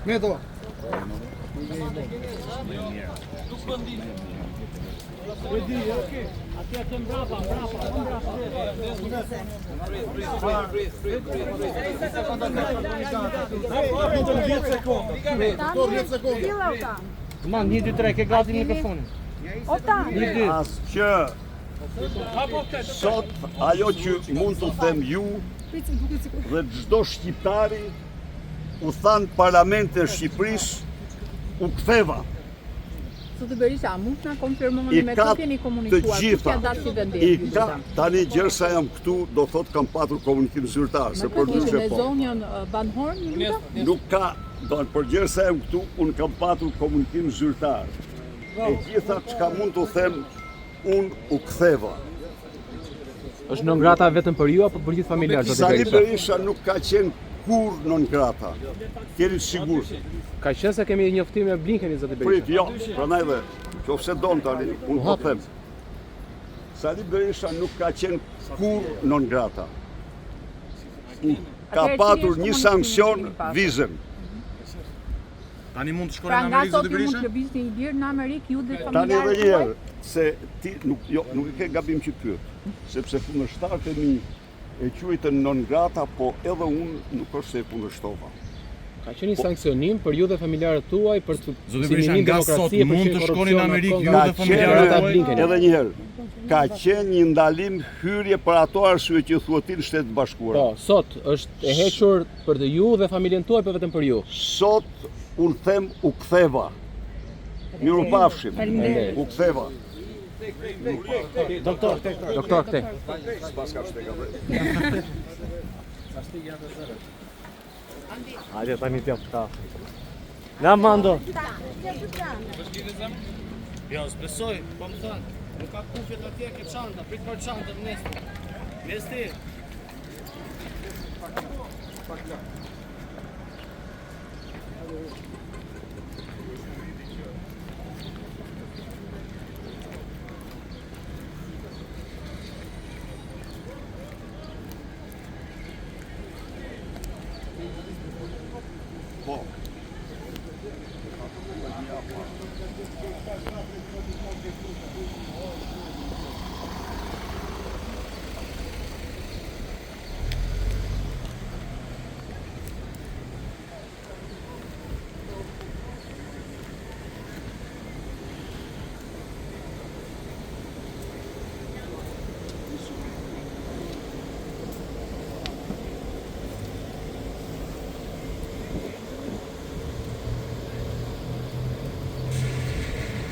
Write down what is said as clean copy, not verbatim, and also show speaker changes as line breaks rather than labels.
Meto.
Atje të mbrapa.
Ma, 1, 2, 3, ke gati mikrofonin.
Asgjë. Sot ajo që mund të them ju dhe çdo shqiptari u than Parlamentin e Shqipërisë u ktheva.
Zotë Berisha, mund të na konfirmoni me kë keni komunikuar?
I ka tani gjërsa jam këtu, do thot kam patur komunikim zyrtar, se për ndryshe po.
Në zonjën Banhorn,
Nuk ka, për gjërsa jam këtu, unë kam patur komunikim zyrtar. E gjitha çka mund të them, unë u ktheva.
Është non grata vetëm për ju apo për gjithë familjarët?
Sali Berisha nuk ka qenë kur non grata. Keni sigur.
Ka qenë se kemi një njoftim me Blinkenin, zotë Berisha.
Prit, jo, prandaj dhe, qofse don tani, unë po them. Sali Berisha nuk ka qenë kur non grata. Ka patur një sankcion vizën.
Tani mund të shkoni në Amerikë, zotë Berisha?
Mund të lëvizni i lirë në Amerikë, ju dhe
Tani edhe
familjarët
një herë, se ti nuk e ke gabim që pyet, sepse kundërshtarët e mi e quajtën non grata, po edhe unë nuk është se e kundërshtova.
Ka qenë një sankcionim për ju dhe familjarët tuaj për të
Zotë Berisha, nga sot mund të shkoni në Amerikë ju dhe
Ka
familjarët tuaj?
qenë edhe një herë, ka qenë një ndalim hyrje për ato arsye që thuatin Shtetet Bashkuara.
Po, sot është e hequr për të ju dhe familjen tuaj, për vetëm për ju.
Sot unë them u ktheva. Mirupafshim. U ktheva.
Doktor, këte. Hajde tani t'jap ka. Na mando.
Jo, s'besoj, po më thënë, nuk ka kufjet atje, ke çanta, prit për çantën, nes ti.